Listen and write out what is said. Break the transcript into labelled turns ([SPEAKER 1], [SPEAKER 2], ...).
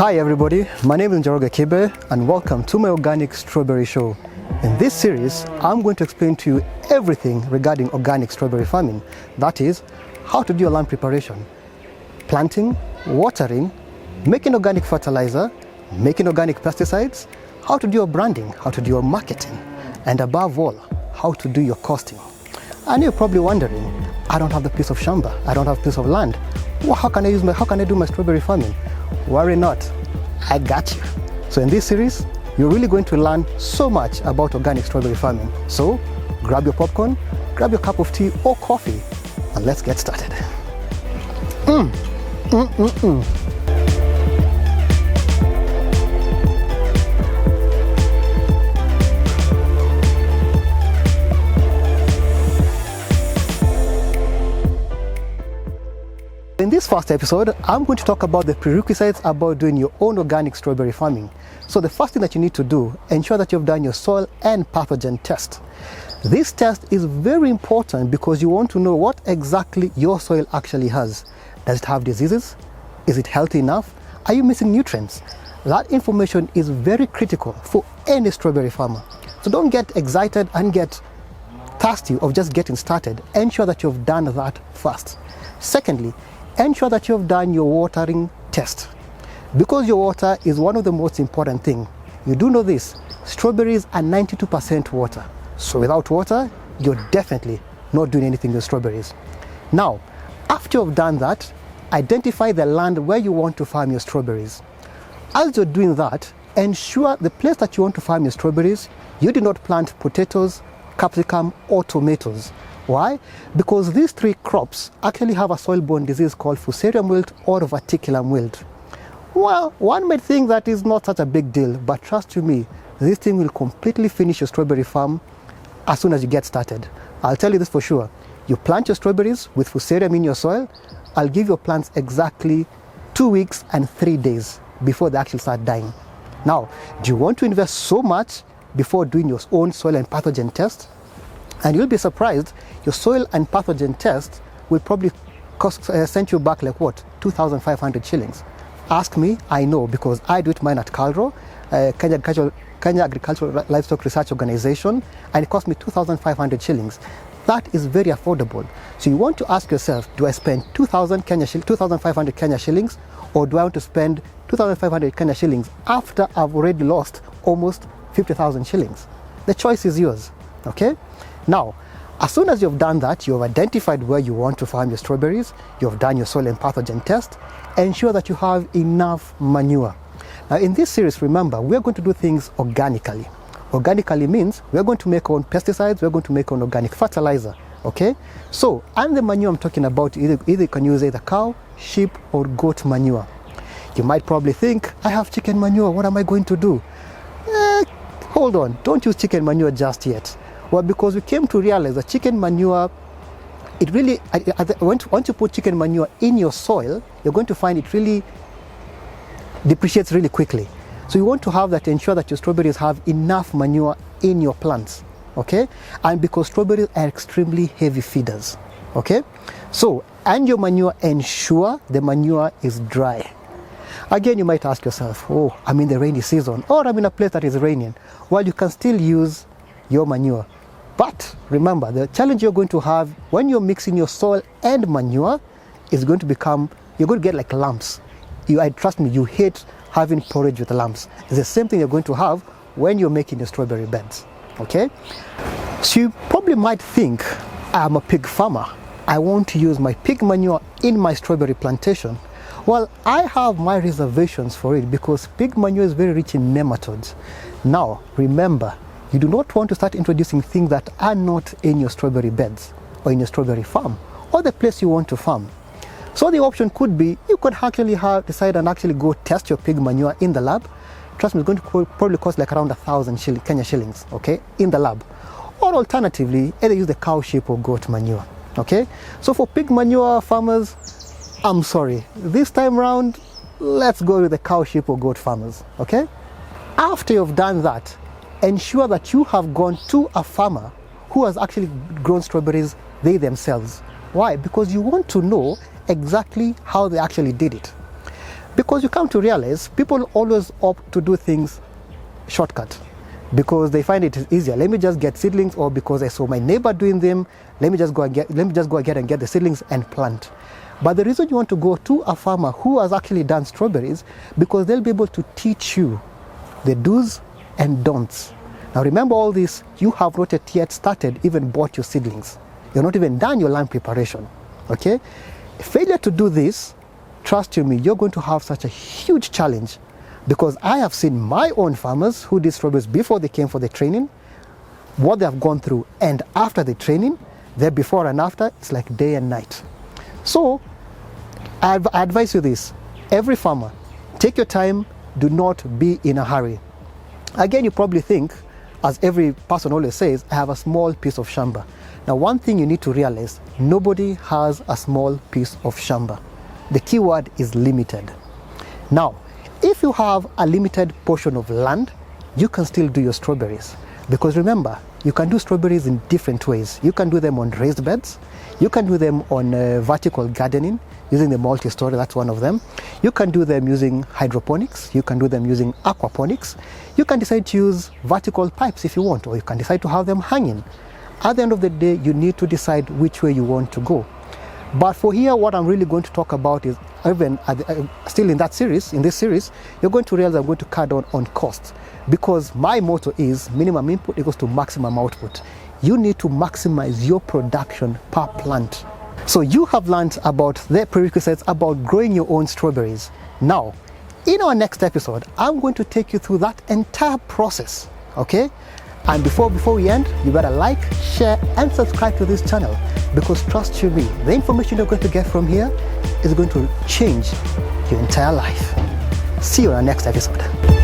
[SPEAKER 1] Hi everybody, my name is Njoro and welcome to my Organic Strawberry Show. In this series, I'm going to explain to you everything regarding organic strawberry farming. That is, how to do your land preparation, planting, watering, making organic fertilizer, making organic pesticides, how to do your branding, how to do your marketing, and above all, how to do your costing. And you're probably wondering, I don't have the piece of shamba, I don't have a piece of land. Well, how can I do my strawberry farming? Worry not, I got you. So in this series, you're really going to learn so much about organic strawberry farming. So grab your popcorn, grab your cup of tea or coffee, and let's get started. In this first episode, I'm going to talk about the prerequisites about doing your own organic strawberry farming. So the first thing that you need to do, ensure that you've done your soil and pathogen test. This test is very important because you want to know what exactly your soil actually has. Does it have diseases? Is it healthy enough? Are you missing nutrients? That information is very critical for any strawberry farmer. So don't get excited and get thirsty of just getting started. Ensure that you've done that first. Secondly, ensure that you've done your watering test. Because your water is one of the most important things. You do know this, strawberries are 92% water. So without water, you're definitely not doing anything with strawberries. Now, after you've done that, identify the land where you want to farm your strawberries. As you're doing that, ensure the place that you want to farm your strawberries, you do not plant potatoes, capsicum, or tomatoes. Why? Because these three crops actually have a soil-borne disease called fusarium wilt or verticillium wilt. Well, one might think that is not such a big deal, but trust you me, this thing will completely finish your strawberry farm as soon as you get started. I'll tell you this for sure. You plant your strawberries with fusarium in your soil, I'll give your plants exactly 2 weeks and 3 days before they actually start dying. Now, do you want to invest so much before doing your own soil and pathogen test? And you'll be surprised, your soil and pathogen test will probably send you back like what, 2,500 shillings. Ask me, I know, because I do it mine at KALRO, Kenya Agricultural Livestock Research Organization, and it cost me 2,500 shillings. That is very affordable. So you want to ask yourself, do I spend 2,500 Kenya shillings, or do I want to spend 2,500 Kenya shillings after I've already lost almost 50,000 shillings? The choice is yours, okay? Now, as soon as you've done that, you've identified where you want to farm your strawberries, you've done your soil and pathogen test, ensure that you have enough manure. Now in this series, remember, we're going to do things organically. Organically means we're going to make our own pesticides, we're going to make our own organic fertilizer, okay? So, and the manure I'm talking about, either you can use either cow, sheep, or goat manure. You might probably think, I have chicken manure, what am I going to do? Hold on, don't use chicken manure just yet. Well, because we came to realize that chicken manure, it really, once you put chicken manure in your soil, you're going to find it really depreciates really quickly. So you want to have that, ensure that your strawberries have enough manure in your plants, okay? And because strawberries are extremely heavy feeders, okay? So, and your manure, ensure the manure is dry. Again, you might ask yourself, oh, I'm in the rainy season, or I'm in a place that is raining. Well, you can still use your manure. But remember, the challenge you're going to have when you're mixing your soil and manure is going to become, you're going to get like lumps. Trust me, you hate having porridge with lumps. It's the same thing you're going to have when you're making your strawberry beds, okay? So you probably might think, I'm a pig farmer. I want to use my pig manure in my strawberry plantation. Well, I have my reservations for it because pig manure is very rich in nematodes. Now, remember, you do not want to start introducing things that are not in your strawberry beds or in your strawberry farm or the place you want to farm. So the option could be, you could actually decide and actually go test your pig manure in the lab. Trust me, it's going to probably cost like around 1,000 Kenya shillings, okay, in the lab. Or alternatively, either use the cow, sheep or goat manure, okay? So for pig manure farmers, I'm sorry, this time around, let's go with the cow, sheep or goat farmers, okay? After you've done that, ensure that you have gone to a farmer who has actually grown strawberries they themselves. Why? Because you want to know exactly how they actually did it. Because you come to realize people always opt to do things shortcut because they find it easier. Let me just get seedlings, or because I saw my neighbor doing them, let me just go ahead and get the seedlings and plant. But the reason you want to go to a farmer who has actually done strawberries, because they'll be able to teach you the do's and don'ts. Now remember all this, you have not yet started, even bought your seedlings. You're not even done your land preparation, okay? Failure to do this, trust you me, you're going to have such a huge challenge, because I have seen my own farmers who did strawberries before they came for the training, what they have gone through, and after the training, their before and after, it's like day and night. So I advise you this, every farmer, take your time, do not be in a hurry. Again, you probably think, as every person always says, I have a small piece of shamba. Now one thing you need to realize, nobody has a small piece of shamba. The key word is limited. Now, if you have a limited portion of land, you can still do your strawberries. Because remember, you can do strawberries in different ways. You can do them on raised beds. You can do them on vertical gardening, using the multi-story, that's one of them. You can do them using hydroponics. You can do them using aquaponics. You can decide to use vertical pipes if you want, or you can decide to have them hanging. At the end of the day, you need to decide which way you want to go. But for here, what I'm really going to talk about is, even still in this series, you're going to realize I'm going to cut down on costs, because my motto is minimum input equals to maximum output. You need to maximize your production per plant. So you have learned about the prerequisites about growing your own strawberries. Now, in our next episode, I'm going to take you through that entire process, okay? And before we end, you better like, share, and subscribe to this channel, because trust you me, the information you're going to get from here is going to change your entire life. See you in our next episode.